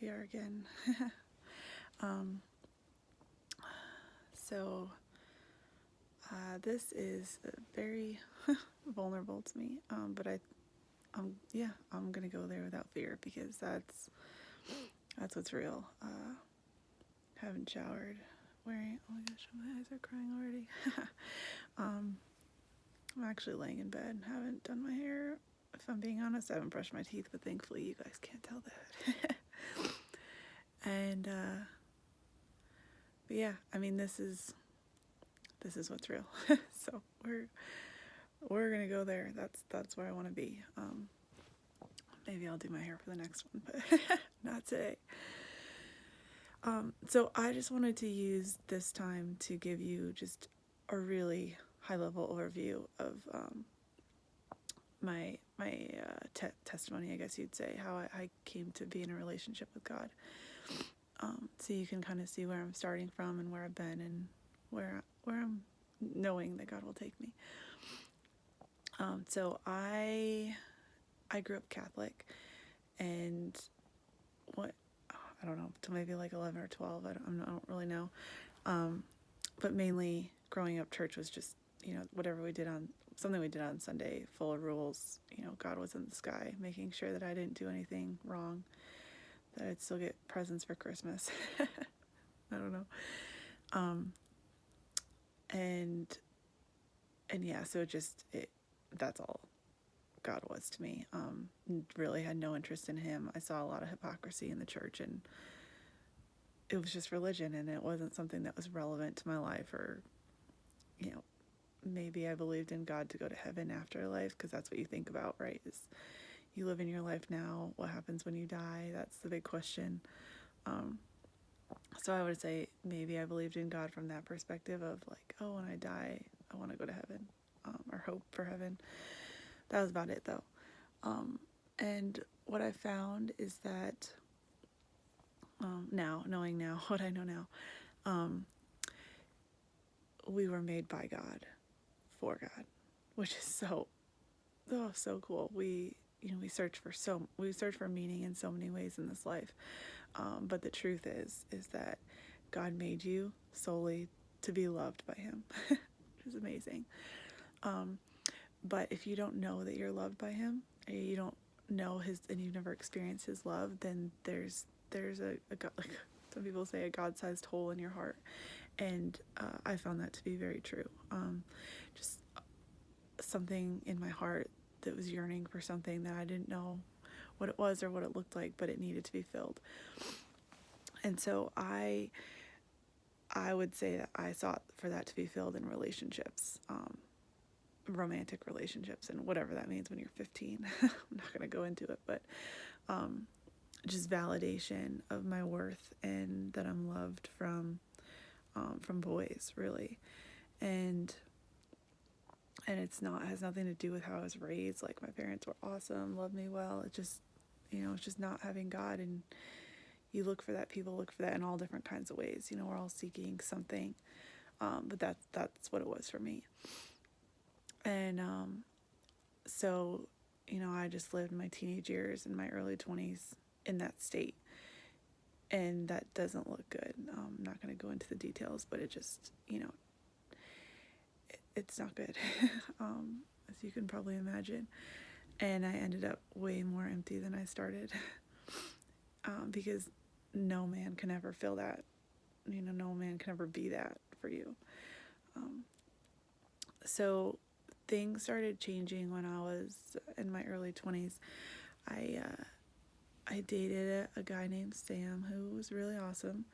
we are again. um, so, this is very vulnerable to me, but I'm gonna go there without fear because that's what's real. Haven't showered, wearing. Oh my gosh, my eyes are crying already. um, I'm actually laying in bed. Haven't done my hair. If I'm being honest, I haven't brushed my teeth, but thankfully you guys can't tell that. And but yeah, I mean this is what's real. So we're gonna go there. That's where I want to be. Maybe I'll do my hair for the next one, but not today. So I just wanted to use this time to give you just a really high level overview of my testimony, I guess you'd say, how I came to be in a relationship with God. So you can kind of see where I'm starting from and where I've been and where I'm knowing that God will take me. So I grew up Catholic, and what I don't know, till maybe like 11 or 12. I don't really know. But mainly growing up, church was just, whatever we did on something we did on Sunday, full of rules. God was in the sky, making sure that I didn't do anything wrong, that I'd still get presents for Christmas. I don't know. And yeah, so that's all God was to me. Really had no interest in him. I saw a lot of hypocrisy in the church, and it was just religion, and it wasn't something that was relevant to my life. Or maybe I believed in God to go to heaven after life, because that's what you think about, right? Is you live in your life now, what happens when you die? That's the big question. So I would say maybe I believed in God from that perspective of like, oh, when I die, I want to go to heaven, or hope for heaven. That was about it, though. And what I found is that knowing now what I know now, we were made by God, for God, which is so cool. We search for meaning in so many ways in this life, but the truth is that God made you solely to be loved by Him, which is amazing. But if you don't know that you're loved by Him, or you don't know His, and you've never experienced His love, then there's a God, like some people say, a God-sized hole in your heart, and I found that to be very true. Just something in my heart that was yearning for something that I didn't know what it was or what it looked like, but it needed to be filled. And so I would say that I sought for that to be filled in relationships, romantic relationships, and whatever that means when you're 15. I'm not going to go into it, but just validation of my worth and that I'm loved from boys, really. And it's not, has nothing to do with how I was raised. Like, my parents were awesome, loved me well. It just, it's just not having God. And you look for that, people look for that in all different kinds of ways. We're all seeking something. But that's what it was for me. And so, I just lived my teenage years and my early 20s in that state. And that doesn't look good. I'm not going to go into the details, but it just, it's not good, as you can probably imagine. And I ended up way more empty than I started, because no man can ever fill that. No man can ever be that for you. So things started changing when I was in my early 20s. I dated a guy named Sam who was really awesome,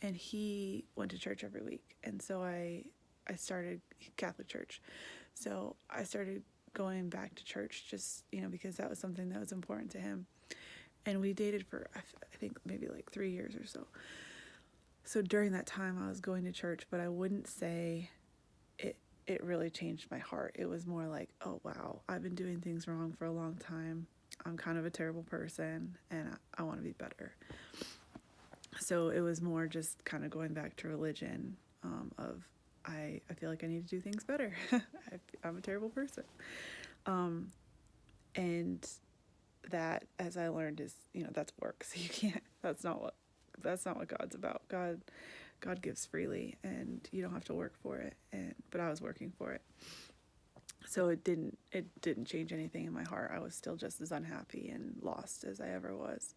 and he went to church every week. And so I started Catholic church. So I started going back to church just, because that was something that was important to him. And we dated for, I think, maybe like 3 years or so. So during that time I was going to church, but I wouldn't say it really changed my heart. It was more like, oh wow, I've been doing things wrong for a long time. I'm kind of a terrible person, and I want to be better. So it was more just kind of going back to religion, of I feel like I need to do things better. I'm a terrible person. And that, as I learned, is, that's work. So you can't, that's not what God's about. God gives freely, and you don't have to work for it. But I was working for it. So it didn't change anything in my heart. I was still just as unhappy and lost as I ever was.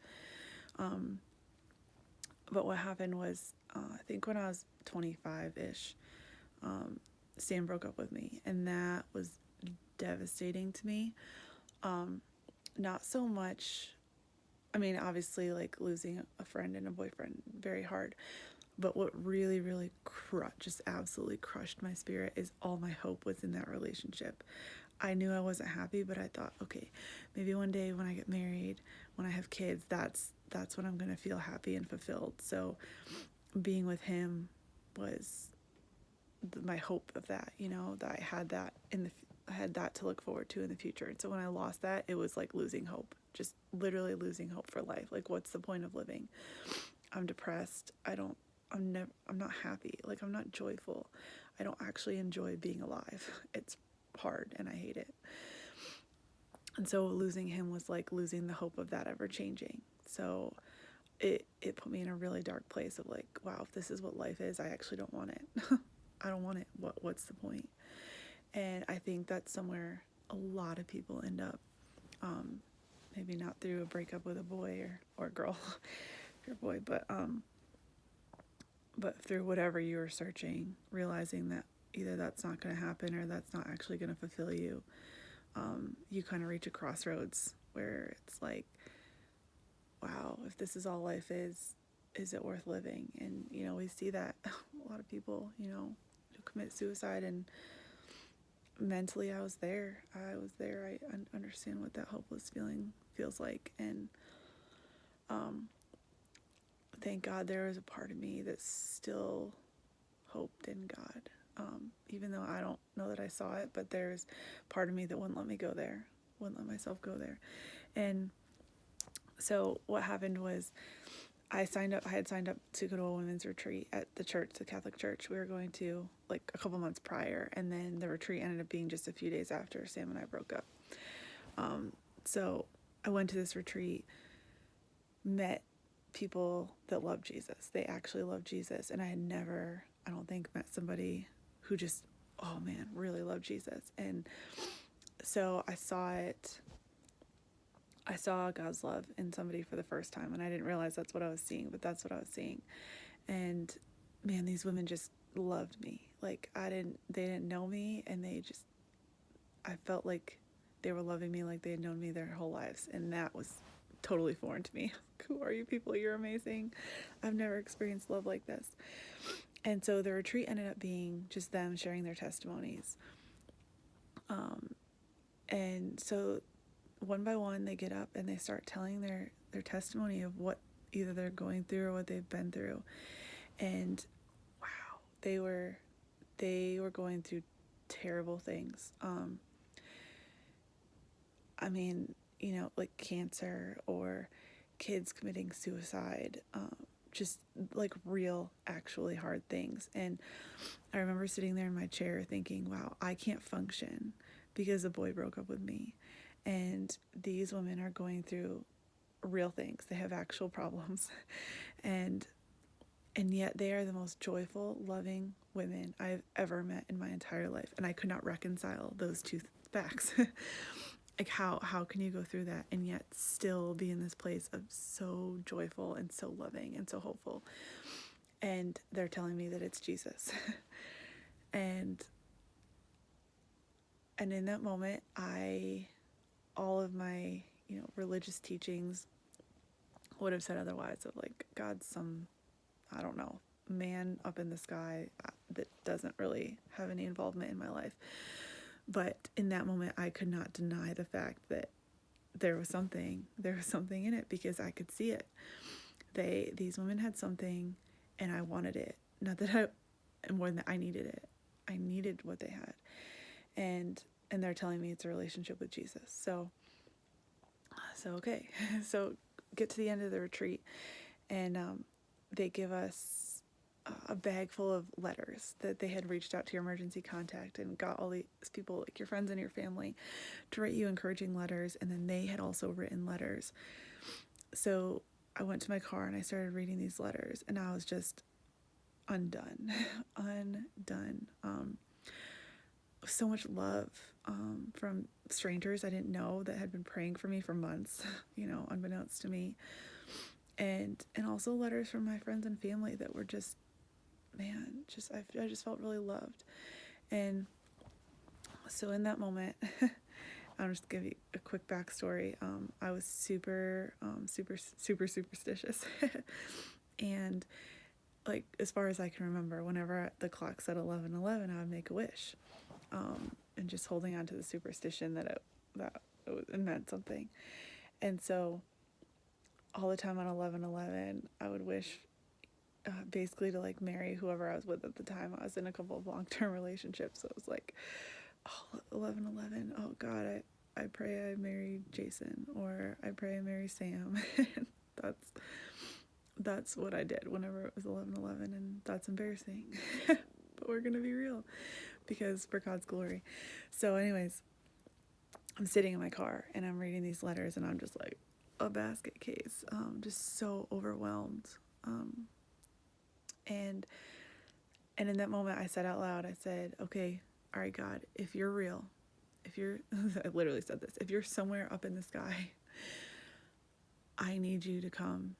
But what happened was, I think when I was 25-ish, Sam broke up with me, and that was devastating to me. Not so much, I mean, obviously, like, losing a friend and a boyfriend, very hard. But what really, really just absolutely crushed my spirit is all my hope was in that relationship. I knew I wasn't happy, but I thought, okay, maybe one day when I get married, when I have kids, that's when I'm going to feel happy and fulfilled. So being with him was my hope of that, that I had that I had that to look forward to in the future. And so when I lost that, it was like losing hope, just literally losing hope for life. Like, what's the point of living? I'm depressed. I'm not happy. Like, I'm not joyful. I don't actually enjoy being alive. It's hard and I hate it. And so losing him was like losing the hope of that ever changing. So it put me in a really dark place of like, wow, if this is what life is, I actually don't want it. I don't want it. What's the point? And I think that's somewhere a lot of people end up. Maybe not through a breakup with a boy or a girl, if you're a boy, but through whatever you were searching, realizing that either that's not going to happen or that's not actually going to fulfill you. You kind of reach a crossroads where it's like, wow, if this is all life is it worth living? And, we see that a lot of people, who commit suicide, and mentally I was there. I understand what that hopeless feeling feels like. And thank God there was a part of me that still hoped in God. Even though I don't know that I saw it, but there's part of me that wouldn't let me go there, wouldn't let myself go there. And so what happened was I had signed up to go to a women's retreat at the church, the Catholic church. We were going to like a couple months prior, and then the retreat ended up being just a few days after Sam and I broke up. So I went to this retreat, met people that love Jesus. They actually love Jesus. And I had never, I don't think, met somebody who just, oh man, really loved Jesus. And so I saw God's love in somebody for the first time, and I didn't realize that's what I was seeing, but that's what I was seeing. And man, these women just loved me. Like, they didn't know me, and I felt like they were loving me like they had known me their whole lives. And that was totally foreign to me. Who are you people? You're amazing. I've never experienced love like this. And so the retreat ended up being just them sharing their testimonies. And so one by one, they get up and they start telling their testimony of what either they're going through or what they've been through. And wow, they were going through terrible things. I mean, like cancer or kids committing suicide, just like real, actually hard things. And I remember sitting there in my chair thinking, wow, I can't function because a boy broke up with me. And these women are going through real things. They have actual problems. And yet they are the most joyful, loving women I've ever met in my entire life. And I could not reconcile those two facts. Like, how can you go through that and yet still be in this place of so joyful and so loving and so hopeful? And they're telling me that it's Jesus. and in that moment, all of my, religious teachings would have said otherwise, of like, God's some, I don't know, man up in the sky that doesn't really have any involvement in my life. But in that moment, I could not deny the fact that there was something in it, because I could see it. These women had something, and I wanted it. Not that more than that, I needed it. I needed what they had. And they're telling me it's a relationship with Jesus. So okay. So get to the end of the retreat, and they give us a bag full of letters that they had reached out to your emergency contact and got all these people, like your friends and your family, to write you encouraging letters, and then they had also written letters. So I went to my car and I started reading these letters, and I was just undone. Undone. So much love from strangers I didn't know that had been praying for me for months, unbeknownst to me. And also letters from my friends and family that were just, man, I just felt really loved. And so in that moment, I'll just give you a quick backstory. I was super superstitious. And like, as far as I can remember, whenever the clock said 11:11, I would make a wish. And just holding on to the superstition that it meant something. And so all the time on 11:11, I would wish basically to like marry whoever I was with at the time. I was in a couple of long-term relationships, so it was like, oh, 11:11, oh God, I pray I marry Jason, or I pray I marry Sam. That's what I did whenever it was 11:11, and that's embarrassing. But we're gonna be real, because for God's glory. So anyways, I'm sitting in my car and I'm reading these letters, and I'm just like a basket case, just so overwhelmed. And in that moment I said out loud, I said, okay, all right, God, if you're real, I literally said this, if you're somewhere up in the sky, I need you to come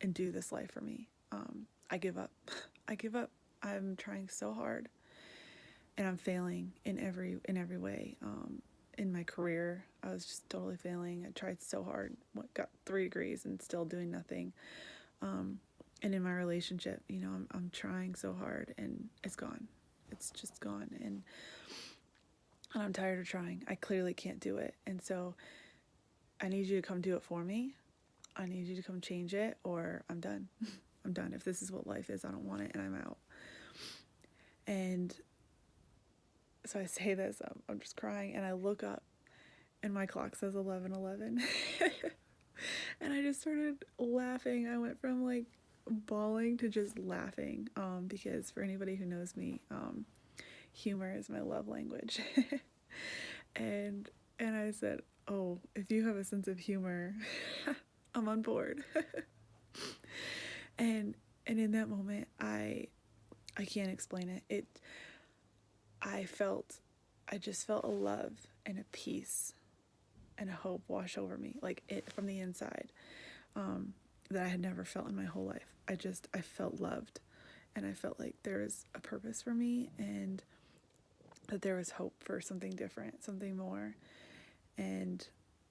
and do this life for me. I give up. I give up. I'm trying so hard, and I'm failing in every way. In my career, I was just totally failing. I tried so hard, got 3 degrees and still doing nothing. And in my relationship, I'm trying so hard, and it's gone. It's just gone. And I'm tired of trying. I clearly can't do it. And so I need you to come do it for me. I need you to come change it, or I'm done. I'm done. If this is what life is, I don't want it, and I'm out. And so I say this, I'm just crying, and I look up, and my clock says 11:11. And I just started laughing. I went from like bawling to just laughing, because for anybody who knows me, humor is my love language. and I said, oh, if you have a sense of humor, I'm on board. and in that moment, I can't explain it. I just felt a love and a peace and a hope wash over me, like it from the inside, that I had never felt in my whole life. I felt loved, and I felt like there was a purpose for me, and that there was hope for something different, something more, and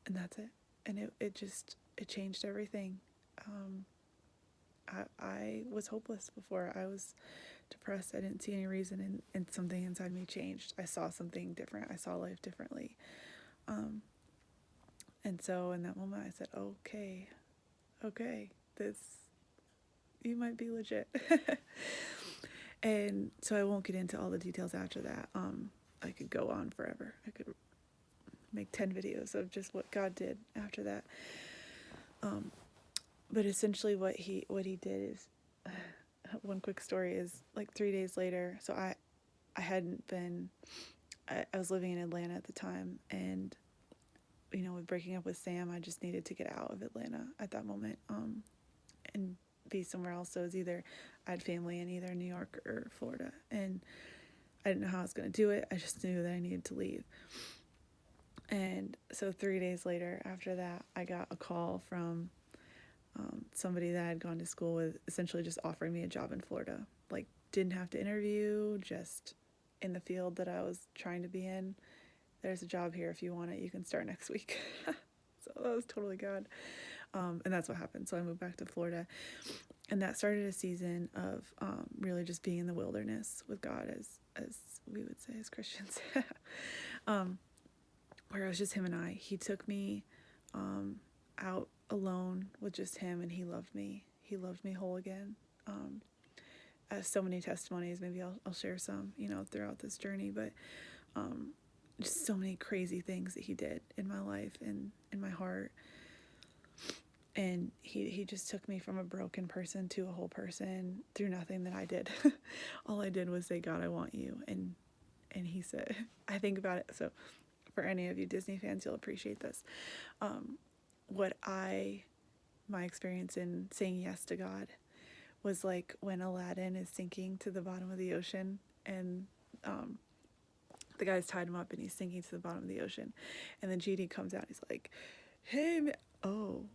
that's it. And it changed everything. I was hopeless before. I was depressed. I didn't see any reason, and something inside me changed. I saw something different. I saw life differently. And so in that moment, I said, okay, you might be legit. And so I won't get into all the details after that. I could go on forever. I could make 10 videos of just what God did after that. But essentially what he did is, one quick story is, like 3 days later, so I was living in Atlanta at the time, and with breaking up with Sam, I just needed to get out of Atlanta at that moment, and be somewhere else. So it was either I had family in either New York or Florida, and I didn't know how I was going to do it. I just knew that I needed to leave. And so 3 days later, after that, I got a call from somebody that I had gone to school with, essentially just offering me a job in Florida. Like, didn't have to interview, just in the field that I was trying to be in. There's a job here if you want it. You can start next week. So that was totally God. And that's what happened. So I moved back to Florida, and that started a season of really just being in the wilderness with God, as we would say as Christians, where it was just him and I. He took me out alone with just him, and he loved me. He loved me whole again. So many testimonies. Maybe I'll share some, throughout this journey, but just so many crazy things that he did in my life and in my heart. And he just took me from a broken person to a whole person through nothing that I did. All I did was say, God, I want you. And he said, I think about it. So for any of you Disney fans, you'll appreciate this. What my experience in saying yes to God was like when Aladdin is sinking to the bottom of the ocean, and the guy's tied him up and he's sinking to the bottom of the ocean, and the genie comes out. He's like, "Hey, oh,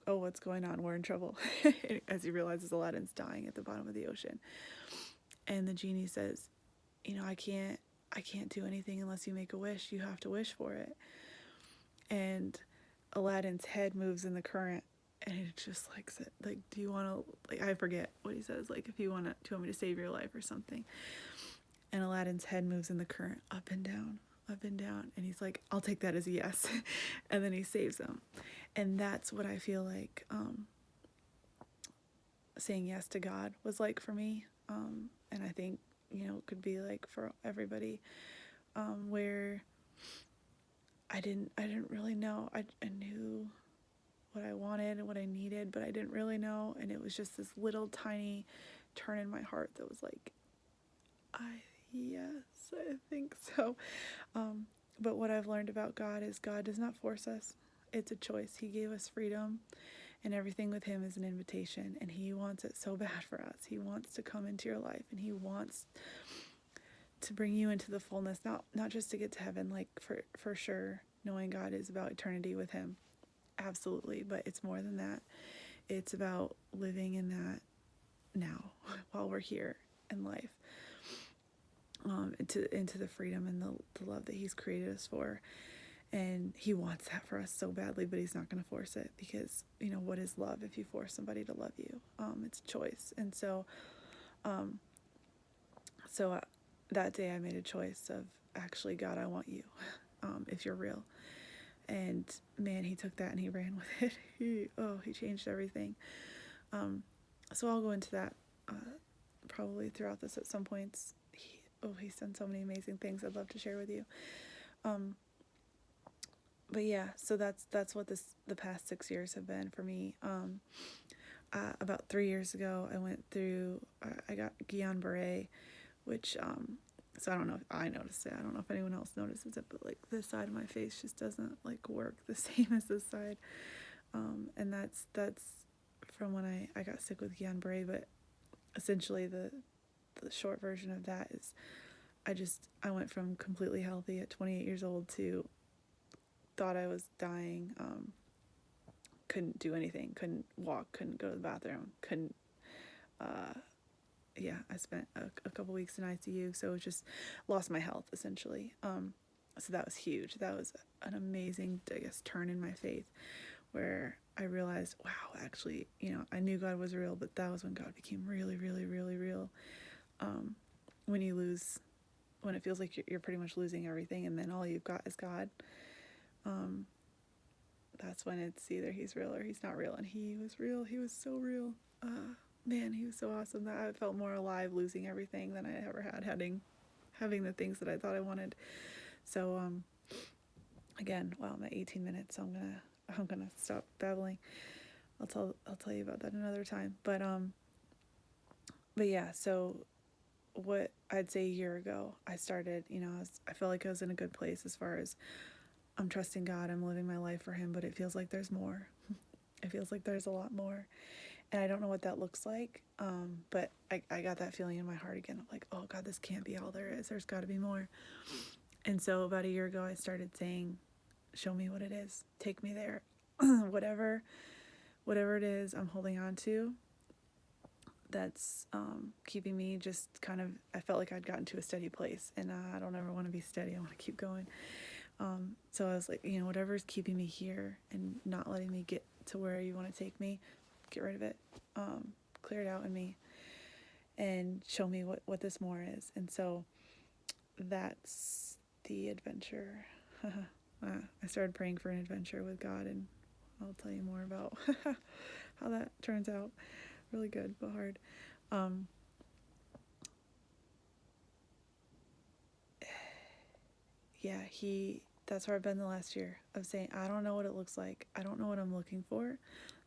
what's going on? We're in trouble." As he realizes Aladdin's dying at the bottom of the ocean, and the genie says, I can't do anything unless you make a wish. You have to wish for it. And Aladdin's head moves in the current, and it just like, do you want to, like, I forget what he says, like, if you want to, do you want me to save your life or something? And Aladdin's head moves in the current up and down, up and down, and he's like, I'll take that as a yes. And then he saves him. And that's what I feel like saying yes to God was like for me, and I think it could be like for everybody, where I didn't really know. I knew what I wanted and what I needed, but I didn't really know, and it was just this little tiny turn in my heart that was like, yes, I think so. But what I've learned about God is God does not force us. It's a choice. He gave us freedom, and everything with him is an invitation, and he wants it so bad for us. He wants to come into your life, and he wants to bring you into the fullness, not just to get to heaven, like for sure, knowing God is about eternity with him, absolutely, but it's more than that. It's about living in that now while we're here in life, into the freedom and the love that he's created us for. And he wants that for us so badly, but he's not going to force it, because what is love if you force somebody to love you? It's a choice. And so that day I made a choice of, actually, God, I want you, if you're real. And man, he took that and he ran with it. He changed everything. So I'll go into that probably throughout this at some points. He's done so many amazing things I'd love to share with you. But yeah, so that's what the past 6 years have been for me. About 3 years ago, I got Guillain-Barré, which, so I don't know if I noticed it. I don't know if anyone else notices it, but like this side of my face just doesn't like work the same as this side. And that's from when I got sick with Guillain-Barré, but essentially the short version of that is I went from completely healthy at 28 years old to thought I was dying, couldn't do anything, couldn't walk, couldn't go to the bathroom, couldn't, I spent a couple weeks in ICU, so it just lost my health, essentially. So that was huge. That was an amazing, I guess, turn in my faith, where I realized, wow, actually, I knew God was real, but that was when God became really, really, really real. When it feels like you're pretty much losing everything, and then all you've got is God, that's when it's either he's real or he's not real. And he was real. He was so real. Man, he was so awesome that I felt more alive losing everything than I ever had having the things that I thought I wanted. So again, wow, I'm at 18 minutes, so I'm gonna stop babbling. I'll tell you about that another time. But yeah, so what I'd say a year ago, I started, I felt like I was in a good place as far as I'm trusting God, I'm living my life for him, but it feels like there's more. It feels like there's a lot more. And I don't know what that looks like, but I got that feeling in my heart again of like, oh God, this can't be all there is. There's got to be more. And so about a year ago, I started saying, show me what it is. Take me there. whatever it is I'm holding on to that's keeping me just kind of, I felt like I'd gotten to a steady place, and I don't ever want to be steady. I want to keep going. So I was like, whatever's keeping me here and not letting me get to where you want to take me, get rid of it, clear it out in me, and show me what this more is. And so that's the adventure. I started praying for an adventure with God, and I'll tell you more about how that turns out. Really good, but hard. Yeah, that's where I've been the last year, of saying, I don't know what it looks like. I don't know what I'm looking for.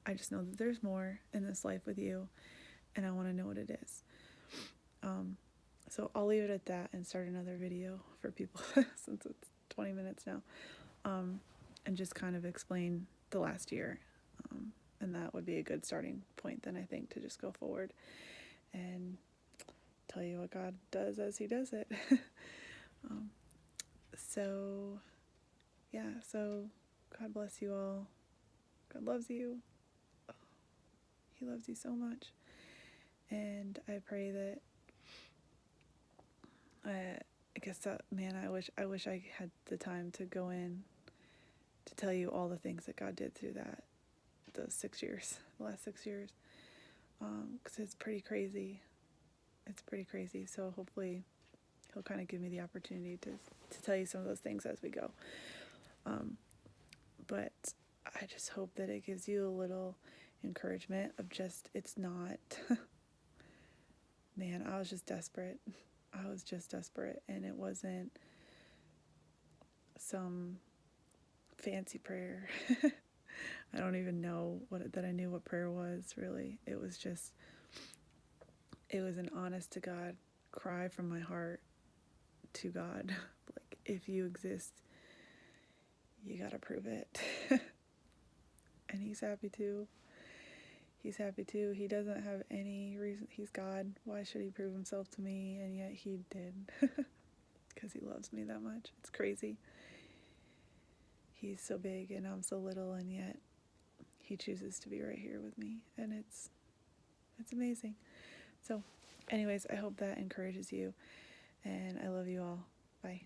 I just know that there's more in this life with you, and I want to know what it is. So I'll leave it at that and start another video for people since it's 20 minutes now, and just kind of explain the last year. And that would be a good starting point then, I think, to just go forward and tell you what God does as he does it. So yeah, so God bless you all. God loves you. He loves you so much. And I pray that I guess that, man, I wish I had the time to go in to tell you all the things that God did through those 6 years, the last 6 years, because it's pretty crazy. It's pretty crazy. So hopefully he'll kind of give me the opportunity to tell you some of those things as we go. But I just hope that it gives you a little encouragement of just, it's not, man, I was just desperate. And it wasn't some fancy prayer. I don't even know that I knew what prayer was, really. It was an honest to God cry from my heart to God. Like, if you exist, you gotta prove it. And he's happy to. He doesn't have any reason. He's God. Why should he prove himself to me? And yet he did. Because he loves me that much. It's crazy. He's so big and I'm so little, and yet he chooses to be right here with me. And it's amazing. So anyways, I hope that encourages you. And I love you all. Bye.